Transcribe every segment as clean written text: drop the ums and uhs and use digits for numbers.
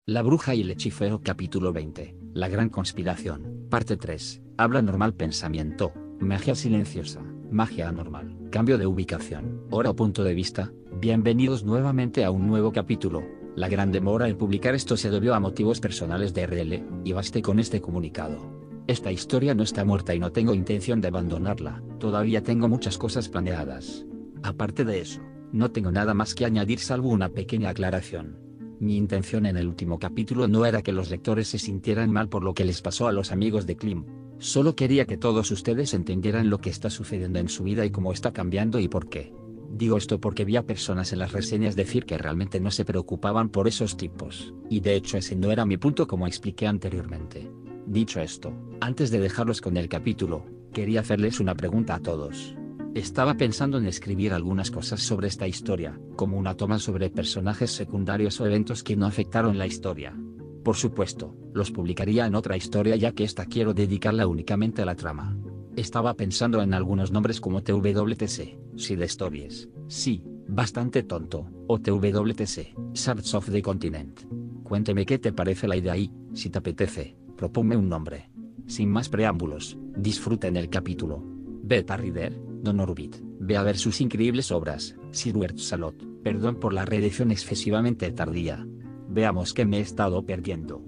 La bruja y el hechicero capítulo 20, La gran conspiración, parte 3, habla normal pensamiento, magia silenciosa, magia anormal, cambio de ubicación, hora o punto de vista. Bienvenidos nuevamente a un nuevo capítulo. La gran demora en publicar esto se debió a motivos personales de RL, y basté con este comunicado. Esta historia no está muerta y no tengo intención de abandonarla, todavía tengo muchas cosas planeadas. Aparte de eso, no tengo nada más que añadir salvo una pequeña aclaración. Mi intención en el último capítulo no era que los lectores se sintieran mal por lo que les pasó a los amigos de Klim. Solo quería que todos ustedes entendieran lo que está sucediendo en su vida y cómo está cambiando y por qué. Digo esto porque vi a personas en las reseñas decir que realmente no se preocupaban por esos tipos, y de hecho ese no era mi punto como expliqué anteriormente. Dicho esto, antes de dejarlos con el capítulo, quería hacerles una pregunta a todos. Estaba pensando en escribir algunas cosas sobre esta historia, como una toma sobre personajes secundarios o eventos que no afectaron la historia. Por supuesto, los publicaría en otra historia ya que esta quiero dedicarla únicamente a la trama. Estaba pensando en algunos nombres como TWTC, Side Stories, sí, bastante tonto, o TWTC, Shards of the Continent. Cuénteme qué te parece la idea y, si te apetece, proponme un nombre. Sin más preámbulos, disfruten el capítulo. Beta Reader, Don Orbit, ve a ver sus increíbles obras, Silward Salot, perdón por la reedición excesivamente tardía. Veamos qué me he estado perdiendo.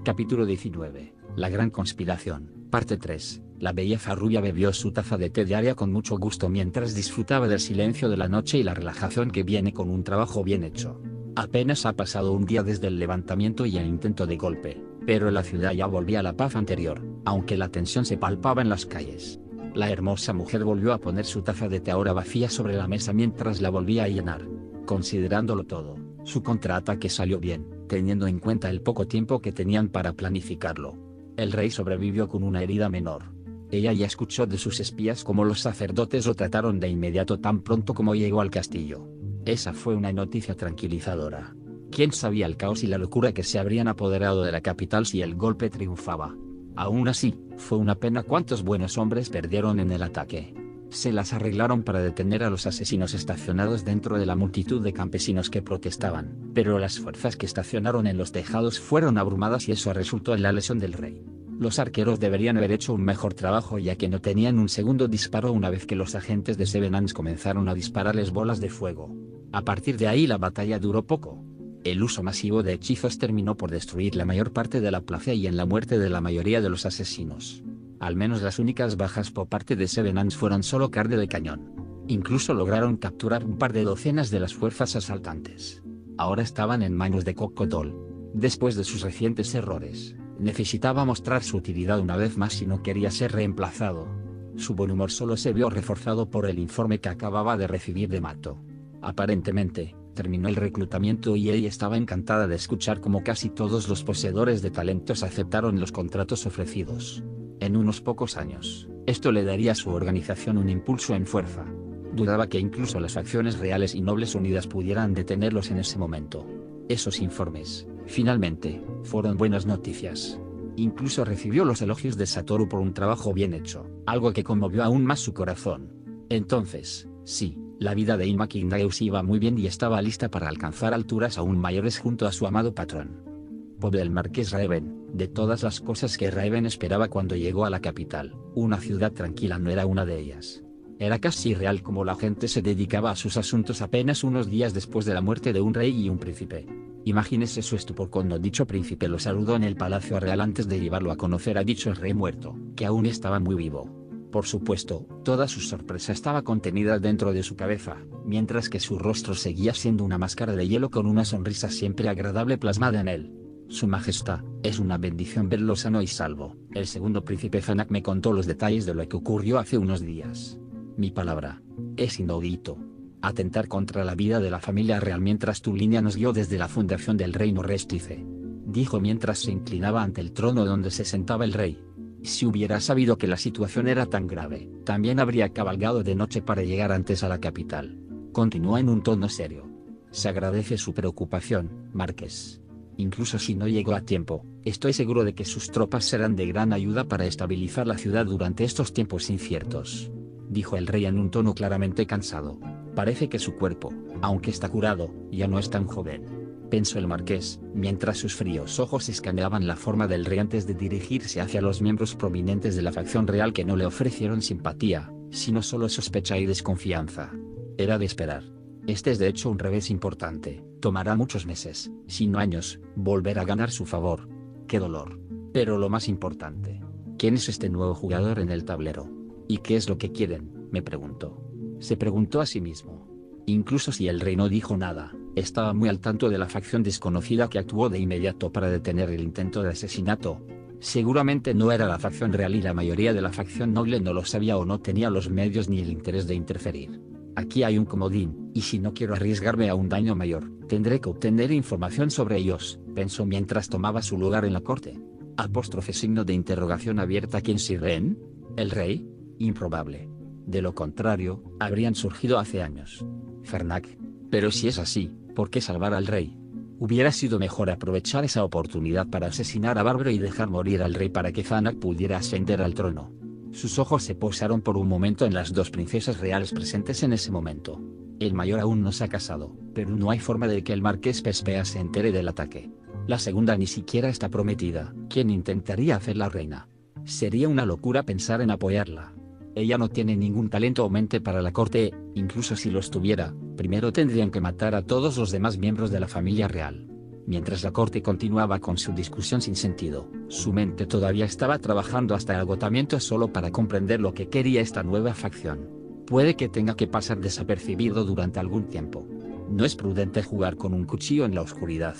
Capítulo 19, La gran conspiración, parte 3. La belleza rubia bebió su taza de té diaria con mucho gusto mientras disfrutaba del silencio de la noche y la relajación que viene con un trabajo bien hecho. Apenas ha pasado un día desde el levantamiento y el intento de golpe, pero la ciudad ya volvía a la paz anterior, aunque la tensión se palpaba en las calles. La hermosa mujer volvió a poner su taza de té ahora vacía sobre la mesa mientras la volvía a llenar. Considerándolo todo, su contraataque salió bien, teniendo en cuenta el poco tiempo que tenían para planificarlo. El rey sobrevivió con una herida menor. Ella ya escuchó de sus espías cómo los sacerdotes lo trataron de inmediato tan pronto como llegó al castillo. Esa fue una noticia tranquilizadora. ¿Quién sabía el caos y la locura que se habrían apoderado de la capital si el golpe triunfaba? Aún así, fue una pena cuántos buenos hombres perdieron en el ataque. Se las arreglaron para detener a los asesinos estacionados dentro de la multitud de campesinos que protestaban, pero las fuerzas que estacionaron en los tejados fueron abrumadas y eso resultó en la lesión del rey. Los arqueros deberían haber hecho un mejor trabajo ya que no tenían un segundo disparo una vez que los agentes de Sevenance comenzaron a dispararles bolas de fuego. A partir de ahí la batalla duró poco. El uso masivo de hechizos terminó por destruir la mayor parte de la plaza y en la muerte de la mayoría de los asesinos. Al menos las únicas bajas por parte de Sevenance fueron solo carne de cañón. Incluso lograron capturar un par de docenas de las fuerzas asaltantes. Ahora estaban en manos de Cocodol. Después de sus recientes errores, necesitaba mostrar su utilidad una vez más y no quería ser reemplazado. Su buen humor solo se vio reforzado por el informe que acababa de recibir de Mato. Aparentemente, terminó el reclutamiento y ella estaba encantada de escuchar cómo casi todos los poseedores de talentos aceptaron los contratos ofrecidos. En unos pocos años, esto le daría a su organización un impulso en fuerza. Dudaba que incluso las facciones reales y nobles unidas pudieran detenerlos en ese momento. Esos informes, finalmente, fueron buenas noticias. Incluso recibió los elogios de Satoru por un trabajo bien hecho, algo que conmovió aún más su corazón. Entonces, sí. La vida de Inma Kindaeus iba muy bien y estaba lista para alcanzar alturas aún mayores junto a su amado patrón. Pobre el marqués Raven, de todas las cosas que Raven esperaba cuando llegó a la capital, una ciudad tranquila no era una de ellas. Era casi irreal como la gente se dedicaba a sus asuntos apenas unos días después de la muerte de un rey y un príncipe. Imagínese su estupor cuando dicho príncipe lo saludó en el palacio real antes de llevarlo a conocer a dicho rey muerto, que aún estaba muy vivo. Por supuesto, toda su sorpresa estaba contenida dentro de su cabeza, mientras que su rostro seguía siendo una máscara de hielo con una sonrisa siempre agradable plasmada en él. Su majestad, es una bendición verlo sano y salvo. El segundo príncipe Fanak me contó los detalles de lo que ocurrió hace unos días. Mi palabra. Es inaudito. Atentar contra la vida de la familia real mientras tu línea nos guió desde la fundación del reino Restice. Dijo mientras se inclinaba ante el trono donde se sentaba el rey. Si hubiera sabido que la situación era tan grave, también habría cabalgado de noche para llegar antes a la capital. Continuó en un tono serio. Se agradece su preocupación, Marqués. Incluso si no llegó a tiempo, estoy seguro de que sus tropas serán de gran ayuda para estabilizar la ciudad durante estos tiempos inciertos. Dijo el rey en un tono claramente cansado. Parece que su cuerpo, aunque está curado, ya no es tan joven. pensó el marqués, mientras sus fríos ojos escaneaban la forma del rey antes de dirigirse hacia los miembros prominentes de la facción real que no le ofrecieron simpatía, sino solo sospecha y desconfianza. Era de esperar. Este es de hecho un revés importante, tomará muchos meses, si no años, volver a ganar su favor. ¡Qué dolor! Pero lo más importante, ¿quién es este nuevo jugador en el tablero? ¿Y qué es lo que quieren?, me preguntó. Se preguntó a sí mismo. Incluso si el rey no dijo nada, estaba muy al tanto de la facción desconocida que actuó de inmediato para detener el intento de asesinato. Seguramente no era la facción real y la mayoría de la facción noble no lo sabía o no tenía los medios ni el interés de interferir. Aquí hay un comodín, y si no quiero arriesgarme a un daño mayor, tendré que obtener información sobre ellos, pensó mientras tomaba su lugar en la corte. Signo de interrogación abierta. ¿Quién Sirren? ¿El rey? Improbable. De lo contrario, habrían surgido hace años. Fernac. Pero si es así, ¿por qué salvar al rey? Hubiera sido mejor aprovechar esa oportunidad para asesinar a Bárbaro y dejar morir al rey para que Fernac pudiera ascender al trono. Sus ojos se posaron por un momento en las dos princesas reales presentes en ese momento. El mayor aún no se ha casado, pero no hay forma de que el marqués Pespea se entere del ataque. La segunda ni siquiera está prometida. ¿Quién intentaría hacerla reina? Sería una locura pensar en apoyarla. Ella no tiene ningún talento o mente para la corte, incluso si los tuviera, primero tendrían que matar a todos los demás miembros de la familia real. Mientras la corte continuaba con su discusión sin sentido, su mente todavía estaba trabajando hasta el agotamiento solo para comprender lo que quería esta nueva facción. Puede que tenga que pasar desapercibido durante algún tiempo. No es prudente jugar con un cuchillo en la oscuridad.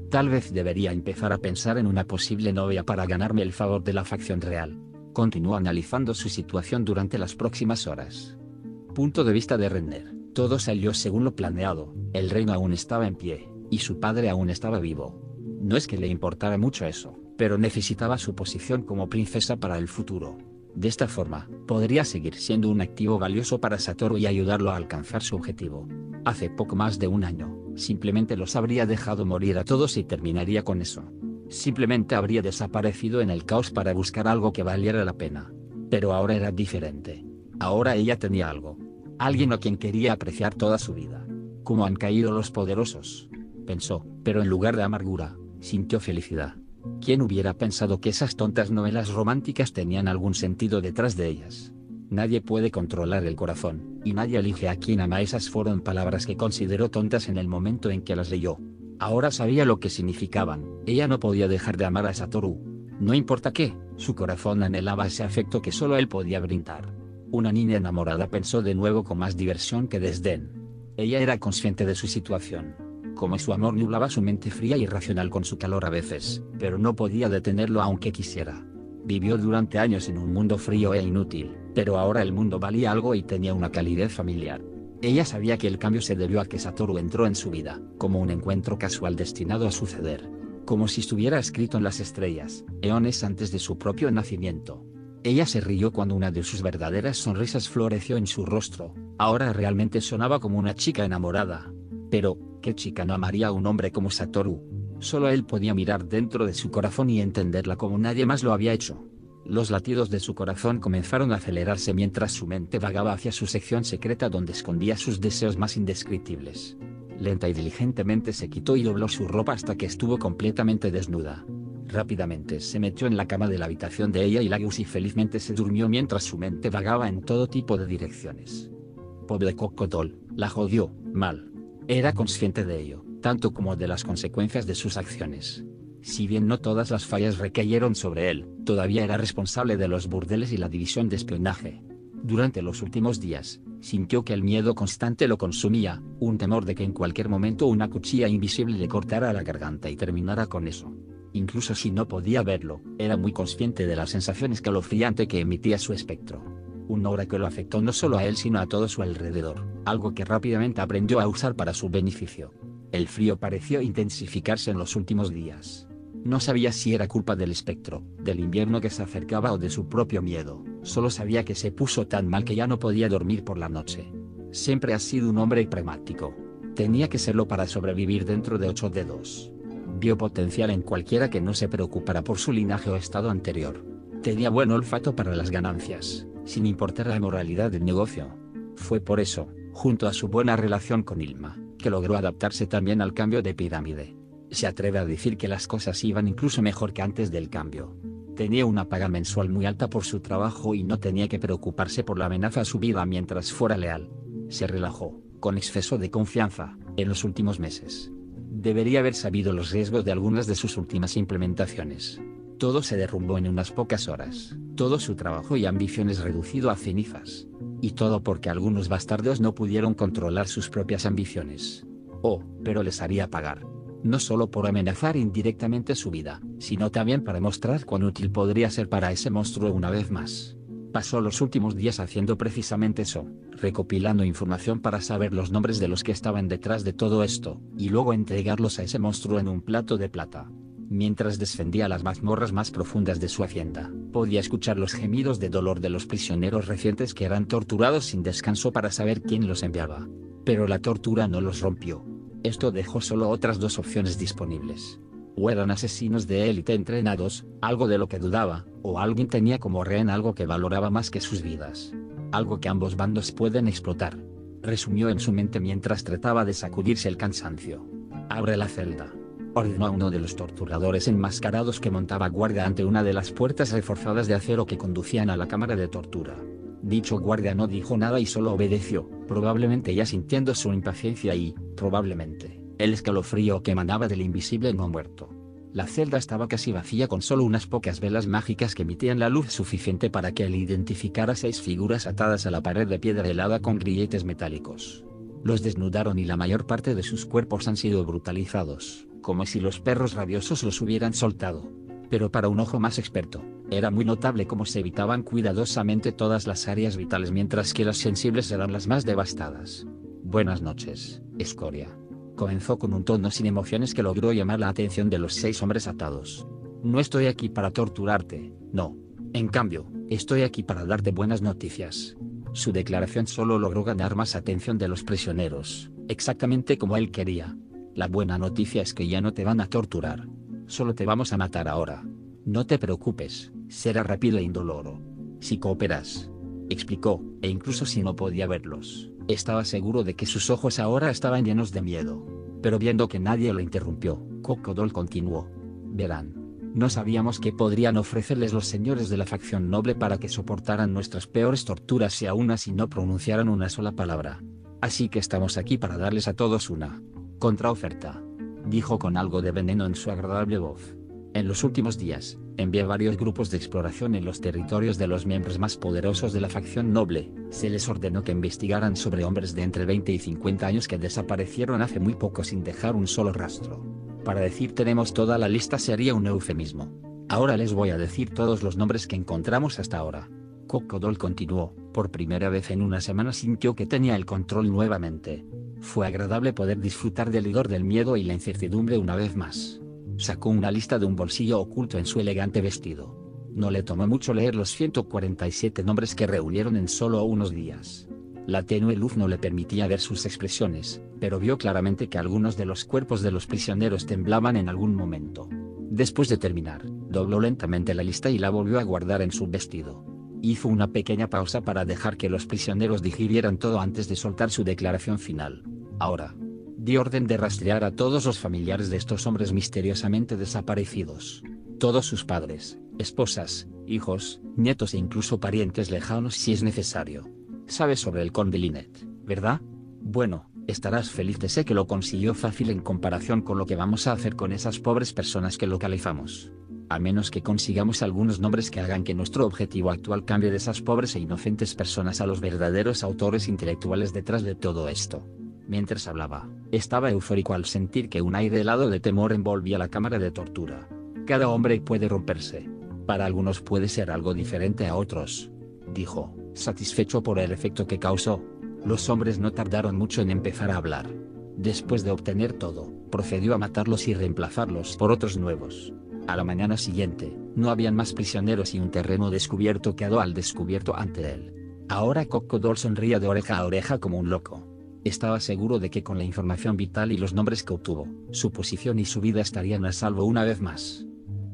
Tal vez debería empezar a pensar en una posible novia para ganarme el favor de la facción real. Continuó analizando su situación durante las próximas horas. Punto de vista de Renner. Todo salió según lo planeado, el reino aún estaba en pie, y su padre aún estaba vivo. No es que le importara mucho eso, pero necesitaba su posición como princesa para el futuro. De esta forma, podría seguir siendo un activo valioso para Satoru y ayudarlo a alcanzar su objetivo. Hace poco más de un año, simplemente los habría dejado morir a todos y terminaría con eso. Simplemente habría desaparecido en el caos para buscar algo que valiera la pena. Pero ahora era diferente. Ahora ella tenía algo. Alguien a quien quería apreciar toda su vida. ¿Cómo han caído los poderosos?, pensó, pero en lugar de amargura, sintió felicidad. ¿Quién hubiera pensado que esas tontas novelas románticas tenían algún sentido detrás de ellas? Nadie puede controlar el corazón, y nadie elige a quien ama. Esas fueron palabras que consideró tontas en el momento en que las leyó. Ahora sabía lo que significaban. Ella no podía dejar de amar a Satoru. No importa qué, su corazón anhelaba ese afecto que solo él podía brindar. Una niña enamorada, pensó de nuevo con más diversión que desdén. Ella era consciente de su situación. Como su amor nublaba su mente fría y irracional con su calor a veces, pero no podía detenerlo aunque quisiera. Vivió durante años en un mundo frío e inútil, pero ahora el mundo valía algo y tenía una calidez familiar. Ella sabía que el cambio se debió a que Satoru entró en su vida, como un encuentro casual destinado a suceder. Como si estuviera escrito en las estrellas, eones antes de su propio nacimiento. Ella se rió cuando una de sus verdaderas sonrisas floreció en su rostro. Ahora realmente sonaba como una chica enamorada. Pero, ¿qué chica no amaría a un hombre como Satoru? Solo él podía mirar dentro de su corazón y entenderla como nadie más lo había hecho. Los latidos de su corazón comenzaron a acelerarse mientras su mente vagaba hacia su sección secreta donde escondía sus deseos más indescriptibles. Lenta y diligentemente se quitó y dobló su ropa hasta que estuvo completamente desnuda. Rápidamente se metió en la cama de la habitación de ella y Lagos y felizmente se durmió mientras su mente vagaba en todo tipo de direcciones. Pobre Cocodol, la jodió, mal. Era consciente de ello, tanto como de las consecuencias de sus acciones. Si bien no todas las fallas recayeron sobre él, todavía era responsable de los burdeles y la división de espionaje. Durante los últimos días, sintió que el miedo constante lo consumía, un temor de que en cualquier momento una cuchilla invisible le cortara la garganta y terminara con eso. Incluso si no podía verlo, era muy consciente de la sensación escalofriante que emitía su espectro. Un aura que lo afectó no solo a él sino a todo su alrededor, algo que rápidamente aprendió a usar para su beneficio. El frío pareció intensificarse en los últimos días. No sabía si era culpa del espectro, del invierno que se acercaba o de su propio miedo, solo sabía que se puso tan mal que ya no podía dormir por la noche. Siempre ha sido un hombre pragmático. Tenía que serlo para sobrevivir dentro de 8 dedos. Vio potencial en cualquiera que no se preocupara por su linaje o estado anterior. Tenía buen olfato para las ganancias, sin importar la moralidad del negocio. Fue por eso, junto a su buena relación con Ilma, que logró adaptarse también al cambio de pirámide. Se atreve a decir que las cosas iban incluso mejor que antes del cambio. Tenía una paga mensual muy alta por su trabajo y no tenía que preocuparse por la amenaza a su vida mientras fuera leal. Se relajó, con exceso de confianza, en los últimos meses. Debería haber sabido los riesgos de algunas de sus últimas implementaciones. Todo se derrumbó en unas pocas horas, todo su trabajo y ambiciones reducido a cenizas. Y todo porque algunos bastardos no pudieron controlar sus propias ambiciones. Oh, pero les haría pagar. No solo por amenazar indirectamente su vida, sino también para mostrar cuán útil podría ser para ese monstruo una vez más. Pasó los últimos días haciendo precisamente eso, recopilando información para saber los nombres de los que estaban detrás de todo esto, y luego entregarlos a ese monstruo en un plato de plata. Mientras descendía las mazmorras más profundas de su hacienda, podía escuchar los gemidos de dolor de los prisioneros recientes que eran torturados sin descanso para saber quién los enviaba. Pero la tortura no los rompió. Esto dejó solo otras dos opciones disponibles. O eran asesinos de élite entrenados, algo de lo que dudaba, o alguien tenía como rehén algo que valoraba más que sus vidas. Algo que ambos bandos pueden explotar. Resumió en su mente mientras trataba de sacudirse el cansancio. Abre la celda. Ordenó a uno de los torturadores enmascarados que montaba guardia ante una de las puertas reforzadas de acero que conducían a la cámara de tortura. Dicho guardia no dijo nada y solo obedeció, probablemente ya sintiendo su impaciencia y, probablemente, el escalofrío que emanaba del invisible no muerto. La celda estaba casi vacía con solo unas pocas velas mágicas que emitían la luz suficiente para que él identificara 6 figuras atadas a la pared de piedra helada con grilletes metálicos. Los desnudaron y la mayor parte de sus cuerpos han sido brutalizados, como si los perros rabiosos los hubieran soltado. Pero para un ojo más experto, era muy notable cómo se evitaban cuidadosamente todas las áreas vitales mientras que las sensibles eran las más devastadas. Buenas noches, escoria. Comenzó con un tono sin emociones que logró llamar la atención de los 6 hombres atados. No estoy aquí para torturarte, no. En cambio, estoy aquí para darte buenas noticias. Su declaración solo logró ganar más atención de los prisioneros, exactamente como él quería. La buena noticia es que ya no te van a torturar. Solo te vamos a matar ahora. No te preocupes, será rápido e indoloro. Si cooperas, explicó, e incluso si no podía verlos, estaba seguro de que sus ojos ahora estaban llenos de miedo. Pero viendo que nadie lo interrumpió, Cocodol continuó. Verán. No sabíamos qué podrían ofrecerles los señores de la facción noble para que soportaran nuestras peores torturas y aún así no pronunciaran una sola palabra. Así que estamos aquí para darles a todos una contraoferta. Dijo con algo de veneno en su agradable voz. En los últimos días, envié varios grupos de exploración en los territorios de los miembros más poderosos de la facción noble. Se les ordenó que investigaran sobre hombres de entre 20 y 50 años que desaparecieron hace muy poco sin dejar un solo rastro. Para decir tenemos toda la lista sería un eufemismo. Ahora les voy a decir todos los nombres que encontramos hasta ahora. Cocodol continuó. Por primera vez en una semana sintió que tenía el control nuevamente. Fue agradable poder disfrutar del rigor del miedo y la incertidumbre una vez más. Sacó una lista de un bolsillo oculto en su elegante vestido. No le tomó mucho leer los 147 nombres que reunieron en solo unos días. La tenue luz no le permitía ver sus expresiones, pero vio claramente que algunos de los cuerpos de los prisioneros temblaban en algún momento. Después de terminar, dobló lentamente la lista y la volvió a guardar en su vestido. Hizo una pequeña pausa para dejar que los prisioneros digirieran todo antes de soltar su declaración final. Ahora, di orden de rastrear a todos los familiares de estos hombres misteriosamente desaparecidos. Todos sus padres, esposas, hijos, nietos e incluso parientes lejanos si es necesario. Sabes sobre el conde Linet, ¿verdad? Bueno, estarás feliz de sé que lo consiguió fácil en comparación con lo que vamos a hacer con esas pobres personas que localizamos. A menos que consigamos algunos nombres que hagan que nuestro objetivo actual cambie de esas pobres e inocentes personas a los verdaderos autores intelectuales detrás de todo esto. Mientras hablaba, estaba eufórico al sentir que un aire helado de temor envolvía la cámara de tortura. Cada hombre puede romperse. Para algunos puede ser algo diferente a otros, dijo, satisfecho por el efecto que causó. Los hombres no tardaron mucho en empezar a hablar. Después de obtener todo, procedió a matarlos y reemplazarlos por otros nuevos. A la mañana siguiente, no habían más prisioneros y un terreno descubierto quedó al descubierto ante él. Ahora Cocodol sonría de oreja a oreja como un loco. Estaba seguro de que con la información vital y los nombres que obtuvo, su posición y su vida estarían a salvo una vez más.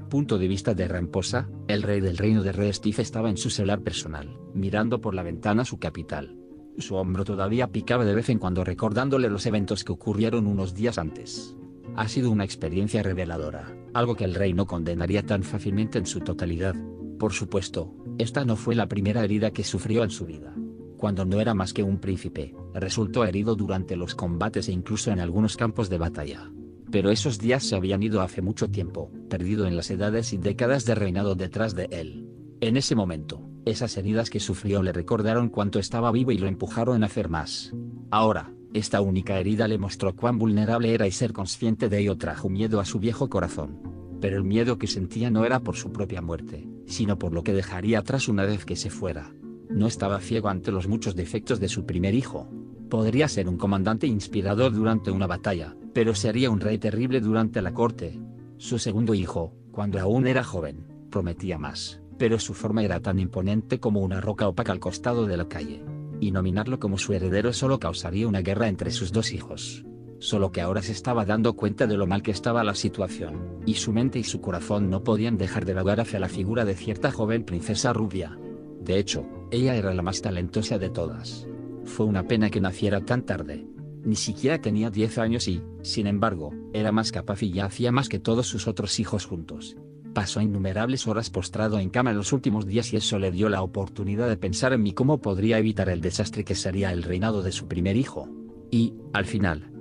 Punto de vista de Ramposa, el rey del reino de Reestif estaba en su celular personal, mirando por la ventana su capital. Su hombro todavía picaba de vez en cuando recordándole los eventos que ocurrieron unos días antes. Ha sido una experiencia reveladora, algo que el rey no condenaría tan fácilmente en su totalidad. Por supuesto, esta no fue la primera herida que sufrió en su vida. Cuando no era más que un príncipe, resultó herido durante los combates e incluso en algunos campos de batalla. Pero esos días se habían ido hace mucho tiempo, perdido en las edades y décadas de reinado detrás de él. En ese momento, esas heridas que sufrió le recordaron cuánto estaba vivo y lo empujaron a hacer más. Ahora, esta única herida le mostró cuán vulnerable era y ser consciente de ello trajo miedo a su viejo corazón. Pero el miedo que sentía no era por su propia muerte, sino por lo que dejaría atrás una vez que se fuera. No estaba ciego ante los muchos defectos de su primer hijo. Podría ser un comandante inspirador durante una batalla, pero sería un rey terrible durante la corte. Su segundo hijo, cuando aún era joven, prometía más, pero su forma era tan imponente como una roca opaca al costado de la calle. Y nominarlo como su heredero solo causaría una guerra entre sus dos hijos. Solo que ahora se estaba dando cuenta de lo mal que estaba la situación, y su mente y su corazón no podían dejar de vagar hacia la figura de cierta joven princesa rubia. De hecho, ella era la más talentosa de todas. Fue una pena que naciera tan tarde. Ni siquiera tenía 10 años y, sin embargo, era más capaz y ya hacía más que todos sus otros hijos juntos. Pasó innumerables horas postrado en cama en los últimos días y eso le dio la oportunidad de pensar en cómo podría evitar el desastre que sería el reinado de su primer hijo. Y, al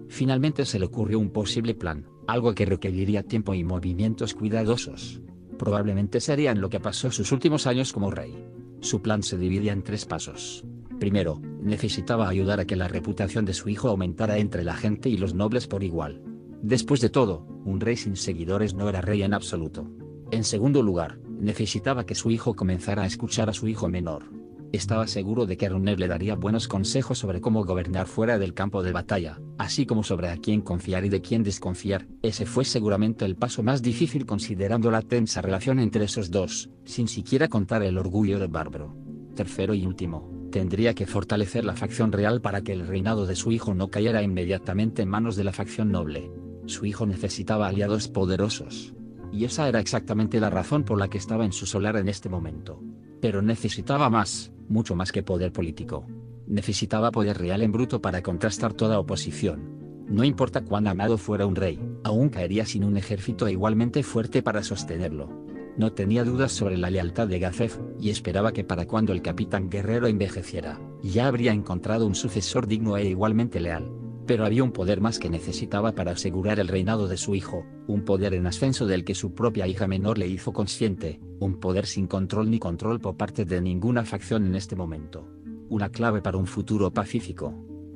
finalmente se le ocurrió un posible plan, algo que requeriría tiempo y movimientos cuidadosos. Probablemente serían lo que pasó sus últimos años como rey. Su plan se dividía en 3 pasos. Primero, necesitaba ayudar a que la reputación de su hijo aumentara entre la gente y los nobles por igual. Después de todo, un rey sin seguidores no era rey en absoluto. En segundo lugar, necesitaba que su hijo comenzara a escuchar a su hijo menor. Estaba seguro de que Arunet le daría buenos consejos sobre cómo gobernar fuera del campo de batalla, así como sobre a quién confiar y de quién desconfiar. Ese fue seguramente el paso más difícil considerando la tensa relación entre esos dos, sin siquiera contar el orgullo de Bárbaro. Tercero y último, tendría que fortalecer la facción real para que el reinado de su hijo no cayera inmediatamente en manos de la facción noble. Su hijo necesitaba aliados poderosos. Y esa era exactamente la razón por la que estaba en su solar en este momento. Pero necesitaba más, mucho más que poder político. Necesitaba poder real en bruto para contrastar toda oposición. No importa cuán amado fuera un rey, aún caería sin un ejército igualmente fuerte para sostenerlo. No tenía dudas sobre la lealtad de Gazef, y esperaba que para cuando el capitán guerrero envejeciera, ya habría encontrado un sucesor digno e igualmente leal. Pero había un poder más que necesitaba para asegurar el reinado de su hijo, un poder en ascenso del que su propia hija menor le hizo consciente, un poder sin control ni control por parte de ninguna facción en este momento. Una clave para un futuro pacífico.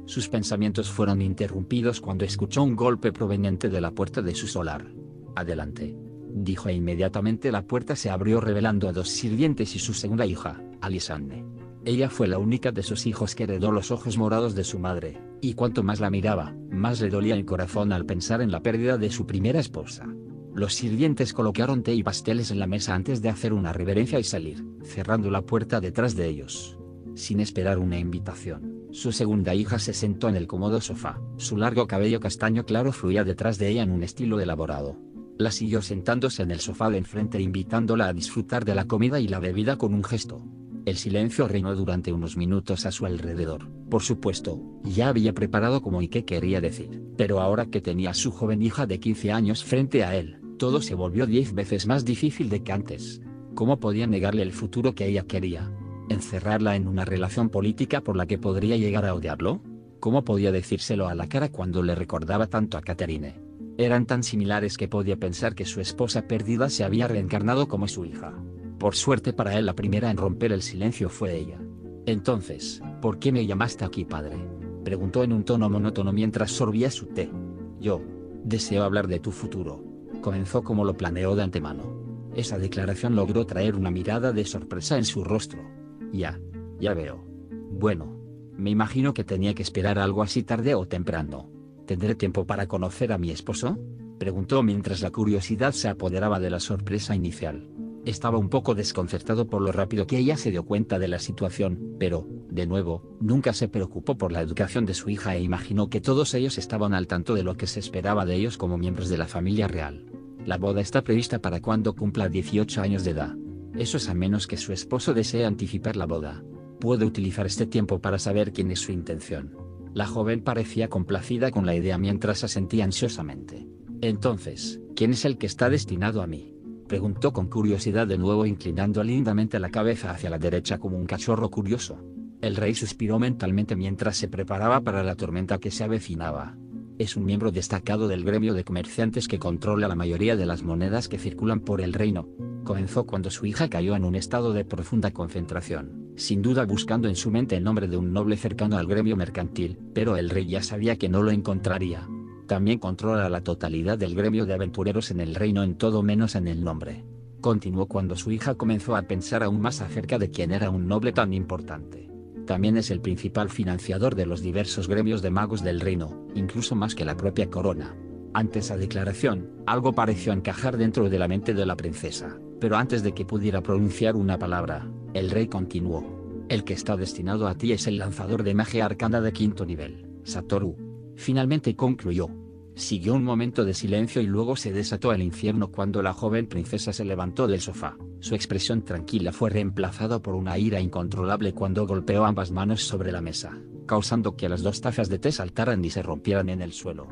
Sus pensamientos fueron interrumpidos cuando escuchó un golpe proveniente de la puerta de su solar. «Adelante», dijo e inmediatamente la puerta se abrió revelando a 2 sirvientes y su segunda hija, Alisande. Ella fue la única de sus hijos que heredó los ojos morados de su madre, y cuanto más la miraba, más le dolía el corazón al pensar en la pérdida de su primera esposa. Los sirvientes colocaron té y pasteles en la mesa antes de hacer una reverencia y salir, cerrando la puerta detrás de ellos. Sin esperar una invitación, su segunda hija se sentó en el cómodo sofá, su largo cabello castaño claro fluía detrás de ella en un estilo elaborado. La siguió sentándose en el sofá de enfrente invitándola a disfrutar de la comida y la bebida con un gesto. El silencio reinó durante unos minutos a su alrededor. Por supuesto, ya había preparado como y qué quería decir, pero ahora que tenía a su joven hija de 15 años frente a él, todo se volvió 10 veces más difícil de que antes. ¿Cómo podía negarle el futuro que ella quería? ¿Encerrarla en una relación política por la que podría llegar a odiarlo? ¿Cómo podía decírselo a la cara cuando le recordaba tanto a Catherine? Eran tan similares que podía pensar que su esposa perdida se había reencarnado como su hija. Por suerte para él la primera en romper el silencio fue ella. «Entonces, ¿por qué me llamaste aquí, padre?», preguntó en un tono monótono mientras sorbía su té. «Yo deseo hablar de tu futuro», comenzó como lo planeó de antemano. Esa declaración logró traer una mirada de sorpresa en su rostro. Ya veo. Bueno, me imagino que tenía que esperar algo así tarde o temprano. ¿Tendré tiempo para conocer a mi esposo?», preguntó mientras la curiosidad se apoderaba de la sorpresa inicial. Estaba un poco desconcertado por lo rápido que ella se dio cuenta de la situación, pero, de nuevo, nunca se preocupó por la educación de su hija e imaginó que todos ellos estaban al tanto de lo que se esperaba de ellos como miembros de la familia real. La boda está prevista para cuando cumpla 18 años de edad. Eso es a menos que su esposo desee anticipar la boda. Puede utilizar este tiempo para saber quién es su intención. La joven parecía complacida con la idea mientras asentía ansiosamente. Entonces, ¿quién es el que está destinado a mí? Preguntó con curiosidad de nuevo, inclinando lindamente la cabeza hacia la derecha como un cachorro curioso. El rey suspiró mentalmente mientras se preparaba para la tormenta que se avecinaba. Es un miembro destacado del gremio de comerciantes que controla la mayoría de las monedas que circulan por el reino. Comenzó cuando su hija cayó en un estado de profunda concentración, sin duda buscando en su mente el nombre de un noble cercano al gremio mercantil, pero el rey ya sabía que no lo encontraría. También controla la totalidad del gremio de aventureros en el reino, en todo menos en el nombre. Continuó cuando su hija comenzó a pensar aún más acerca de quién era un noble tan importante. También es el principal financiador de los diversos gremios de magos del reino, incluso más que la propia corona. Ante esa declaración, algo pareció encajar dentro de la mente de la princesa, pero antes de que pudiera pronunciar una palabra, el rey continuó. El que está destinado a ti es el lanzador de magia arcana de 5º nivel, Satoru. Finalmente concluyó. Siguió un momento de silencio y luego se desató el infierno cuando la joven princesa se levantó del sofá. Su expresión tranquila fue reemplazada por una ira incontrolable cuando golpeó ambas manos sobre la mesa, causando que las 2 tazas de té saltaran y se rompieran en el suelo.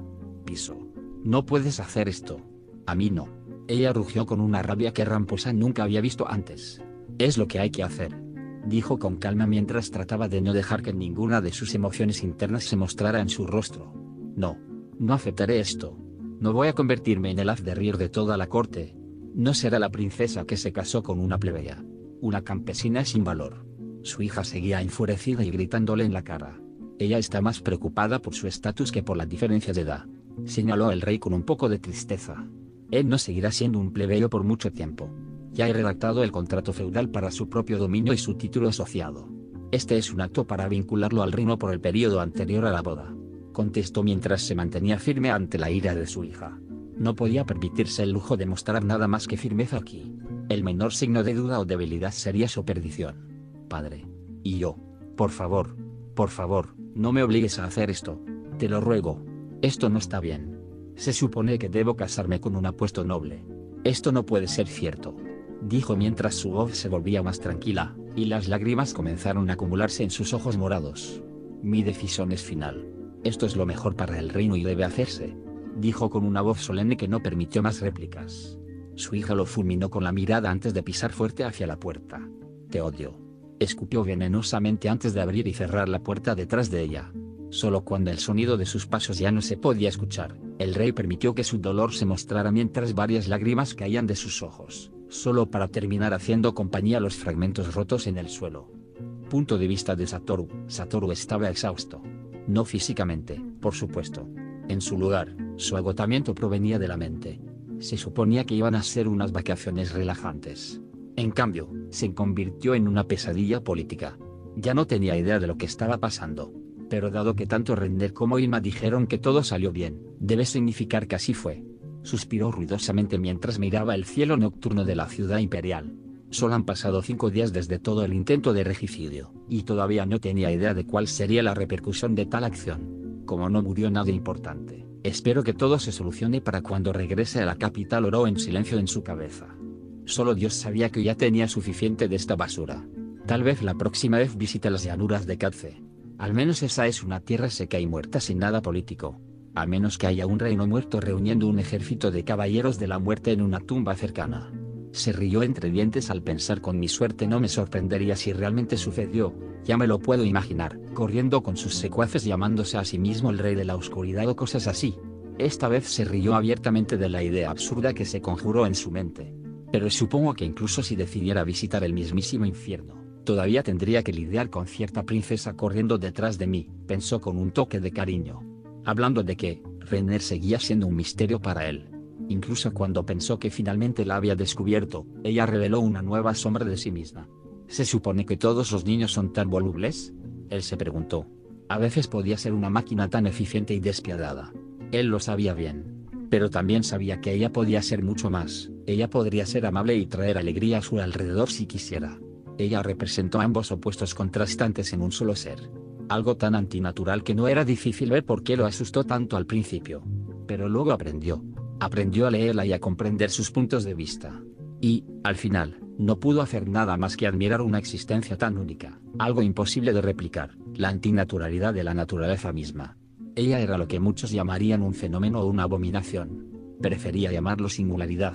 Piso. No puedes hacer esto. A mí no. Ella rugió con una rabia que Ramposa nunca había visto antes. Es lo que hay que hacer, dijo con calma mientras trataba de no dejar que ninguna de sus emociones internas se mostrara en su rostro. No aceptaré esto. No voy a convertirme en el haz de reír de toda la corte. No será la princesa que se casó con una plebeya, una campesina sin valor. Su hija seguía enfurecida y gritándole en la cara. Ella está más preocupada por su estatus que por la diferencia de edad, señaló el rey con un poco de tristeza. Él no seguirá siendo un plebeyo por mucho tiempo. Ya he redactado el contrato feudal para su propio dominio y su título asociado. Este es un acto para vincularlo al reino por el período anterior a la boda, contestó mientras se mantenía firme ante la ira de su hija. No podía permitirse el lujo de mostrar nada más que firmeza aquí. El menor signo de duda o debilidad sería su perdición. Padre. Y yo. Por favor, no me obligues a hacer esto. Te lo ruego. Esto no está bien. Se supone que debo casarme con un apuesto noble. Esto no puede ser cierto, dijo mientras su voz se volvía más tranquila, y las lágrimas comenzaron a acumularse en sus ojos morados. Mi decisión es final. Esto es lo mejor para el reino y debe hacerse, dijo con una voz solemne que no permitió más réplicas. Su hija lo fulminó con la mirada antes de pisar fuerte hacia la puerta. Te odio. Escupió venenosamente antes de abrir y cerrar la puerta detrás de ella. Solo cuando el sonido de sus pasos ya no se podía escuchar, el rey permitió que su dolor se mostrara mientras varias lágrimas caían de sus ojos, solo para terminar haciendo compañía a los fragmentos rotos en el suelo. Punto de vista de Satoru. Satoru estaba exhausto. No físicamente, por supuesto. En su lugar, su agotamiento provenía de la mente. Se suponía que iban a ser unas vacaciones relajantes. En cambio, se convirtió en una pesadilla política. Ya no tenía idea de lo que estaba pasando. Pero dado que tanto Render como Ilma dijeron que todo salió bien, debe significar que así fue. Suspiró ruidosamente mientras miraba el cielo nocturno de la ciudad imperial. Solo han pasado 5 días desde todo el intento de regicidio, y todavía no tenía idea de cuál sería la repercusión de tal acción. Como no murió nada importante, espero que todo se solucione para cuando regrese a la capital, oró en silencio en su cabeza. Solo Dios sabía que ya tenía suficiente de esta basura. Tal vez la próxima vez visite las llanuras de Katze. Al menos esa es una tierra seca y muerta sin nada político. A menos que haya un reino muerto reuniendo un ejército de caballeros de la muerte en una tumba cercana. Se rió entre dientes al pensar: con mi suerte no me sorprendería si realmente sucedió. Ya me lo puedo imaginar, corriendo con sus secuaces llamándose a sí mismo el rey de la oscuridad o cosas así. Esta vez se rió abiertamente de la idea absurda que se conjuró en su mente. Pero supongo que incluso si decidiera visitar el mismísimo infierno, todavía tendría que lidiar con cierta princesa corriendo detrás de mí, pensó con un toque de cariño. Hablando de que, Renner seguía siendo un misterio para él. Incluso cuando pensó que finalmente la había descubierto, ella reveló una nueva sombra de sí misma. ¿Se supone que todos los niños son tan volubles?, él se preguntó. A veces podía ser una máquina tan eficiente y despiadada. Él lo sabía bien. Pero también sabía que ella podía ser mucho más. Ella podría ser amable y traer alegría a su alrededor si quisiera. Ella representó ambos opuestos contrastantes en un solo ser. Algo tan antinatural que no era difícil ver por qué lo asustó tanto al principio. Pero luego aprendió. Aprendió a leerla y a comprender sus puntos de vista. Y, al final, no pudo hacer nada más que admirar una existencia tan única, algo imposible de replicar, la antinaturalidad de la naturaleza misma. Ella era lo que muchos llamarían un fenómeno o una abominación. prefería llamarlo singularidad.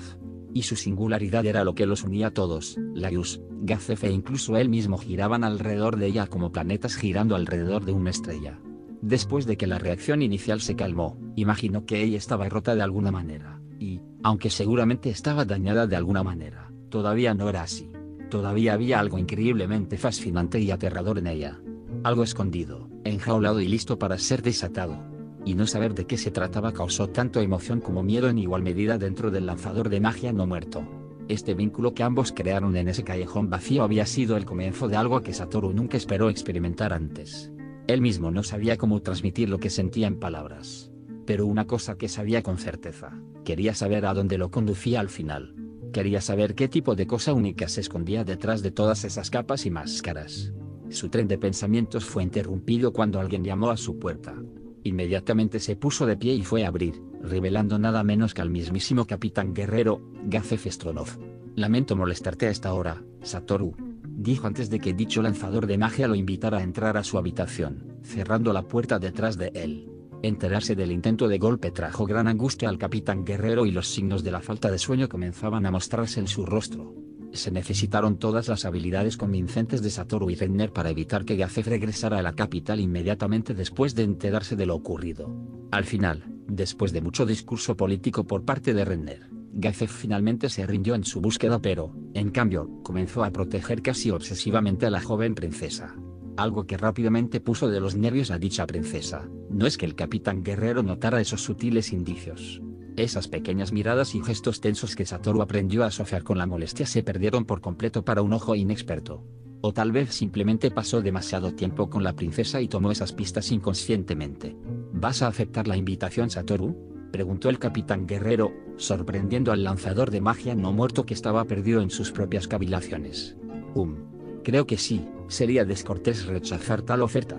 Y su singularidad era lo que los unía a todos. Laius, Gazef e incluso él mismo giraban alrededor de ella como planetas girando alrededor de una estrella. Después de que la reacción inicial se calmó, imaginó que ella estaba rota de alguna manera, y, aunque seguramente estaba dañada de alguna manera, todavía no era así. Todavía había algo increíblemente fascinante y aterrador en ella. Algo escondido, enjaulado y listo para ser desatado. Y no saber de qué se trataba causó tanto emoción como miedo en igual medida dentro del lanzador de magia no muerto. Este vínculo que ambos crearon en ese callejón vacío había sido el comienzo de algo que Satoru nunca esperó experimentar antes. Él mismo no sabía cómo transmitir lo que sentía en palabras. Pero una cosa que sabía con certeza, quería saber a dónde lo conducía al final. Quería saber qué tipo de cosa única se escondía detrás de todas esas capas y máscaras. Su tren de pensamientos fue interrumpido cuando alguien llamó a su puerta. Inmediatamente se puso de pie y fue a abrir, revelando nada menos que al mismísimo capitán guerrero, Gazef Stronov. «Lamento molestarte a esta hora, Satoru», dijo antes de que dicho lanzador de magia lo invitara a entrar a su habitación, cerrando la puerta detrás de él. Enterarse del intento de golpe trajo gran angustia al capitán guerrero y los signos de la falta de sueño comenzaban a mostrarse en su rostro. Se necesitaron todas las habilidades convincentes de Satoru y Renner para evitar que Gazef regresara a la capital inmediatamente después de enterarse de lo ocurrido. Al final, después de mucho discurso político por parte de Renner, Gazef finalmente se rindió en su búsqueda pero, en cambio, comenzó a proteger casi obsesivamente a la joven princesa. Algo que rápidamente puso de los nervios a dicha princesa. No es que el capitán guerrero notara esos sutiles indicios. Esas pequeñas miradas y gestos tensos que Satoru aprendió a asociar con la molestia se perdieron por completo para un ojo inexperto. O tal vez simplemente pasó demasiado tiempo con la princesa y tomó esas pistas inconscientemente. ¿Vas a aceptar la invitación, Satoru?, preguntó el capitán guerrero, sorprendiendo al lanzador de magia no muerto que estaba perdido en sus propias cavilaciones. Creo que sí, sería descortés rechazar tal oferta,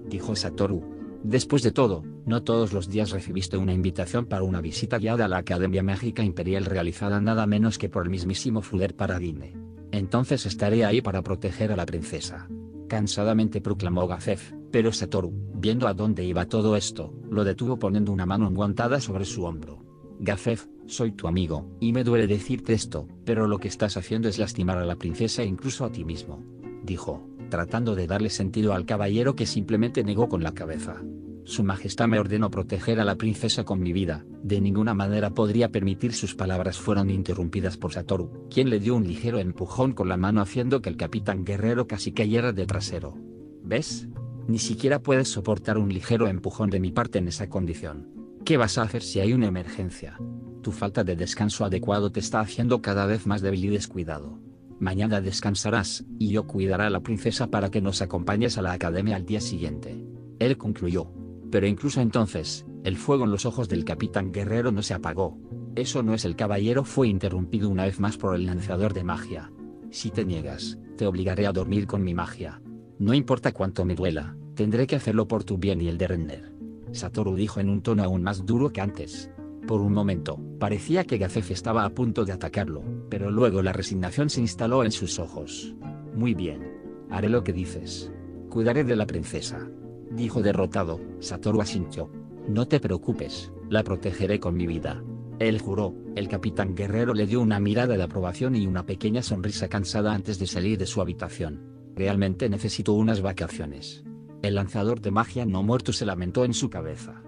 dijo Satoru. Después de todo, no todos los días recibiste una invitación para una visita guiada a la Academia Mágica Imperial realizada nada menos que por el mismísimo Fuder Paradine. Entonces estaré ahí para proteger a la princesa. Cansadamente proclamó Gazef, pero Satoru, viendo a dónde iba todo esto, lo detuvo poniendo una mano enguantada sobre su hombro. Gazef, soy tu amigo, y me duele decirte esto, pero lo que estás haciendo es lastimar a la princesa e incluso a ti mismo, dijo, tratando de darle sentido al caballero que simplemente negó con la cabeza. Su Majestad me ordenó proteger a la princesa con mi vida, de ninguna manera podría permitir. Sus palabras fueron interrumpidas por Satoru, quien le dio un ligero empujón con la mano haciendo que el capitán guerrero casi cayera de trasero. ¿Ves? Ni siquiera puedes soportar un ligero empujón de mi parte en esa condición. ¿Qué vas a hacer si hay una emergencia? Tu falta de descanso adecuado te está haciendo cada vez más débil y descuidado. Mañana descansarás, y yo cuidaré a la princesa para que nos acompañes a la academia al día siguiente. Él concluyó. Pero incluso entonces, el fuego en los ojos del capitán guerrero no se apagó. Eso no es. El caballero fue interrumpido una vez más por el lanzador de magia. Si te niegas, te obligaré a dormir con mi magia. No importa cuánto me duela, tendré que hacerlo por tu bien y el de Renner. Satoru dijo en un tono aún más duro que antes. Por un momento, parecía que Gazef estaba a punto de atacarlo, pero luego la resignación se instaló en sus ojos. Muy bien. Haré lo que dices. Cuidaré de la princesa, dijo derrotado. Satoru asintió. No te preocupes, la protegeré con mi vida. Él juró. El capitán guerrero le dio una mirada de aprobación y una pequeña sonrisa cansada antes de salir de su habitación. Realmente necesito unas vacaciones. El lanzador de magia no muerto se lamentó en su cabeza.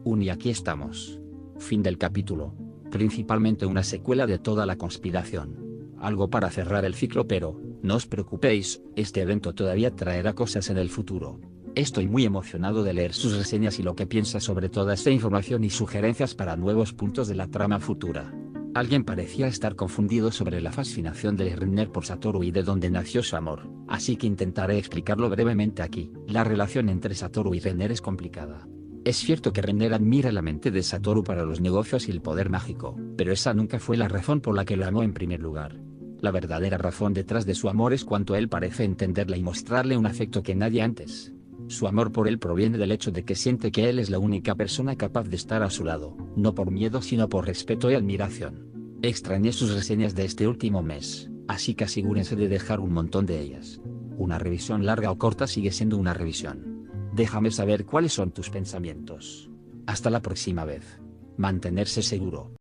Y aquí estamos. Fin del capítulo. Principalmente una secuela de toda la conspiración. Algo para cerrar el ciclo, pero, no os preocupéis, este evento todavía traerá cosas en el futuro. Estoy muy emocionado de leer sus reseñas y lo que piensa sobre toda esta información y sugerencias para nuevos puntos de la trama futura. Alguien parecía estar confundido sobre la fascinación de Renner por Satoru y de dónde nació su amor, así que intentaré explicarlo brevemente aquí. La relación entre Satoru y Renner es complicada. Es cierto que Renner admira la mente de Satoru para los negocios y el poder mágico, pero esa nunca fue la razón por la que lo amó en primer lugar. La verdadera razón detrás de su amor es cuanto él parece entenderla y mostrarle un afecto que nadie antes. Su amor por él proviene del hecho de que siente que él es la única persona capaz de estar a su lado, no por miedo sino por respeto y admiración. Extrañé sus reseñas de este último mes, así que asegúrense de dejar un montón de ellas. Una revisión larga o corta sigue siendo una revisión. Déjame saber cuáles son tus pensamientos. Hasta la próxima vez. Mantenerse seguro.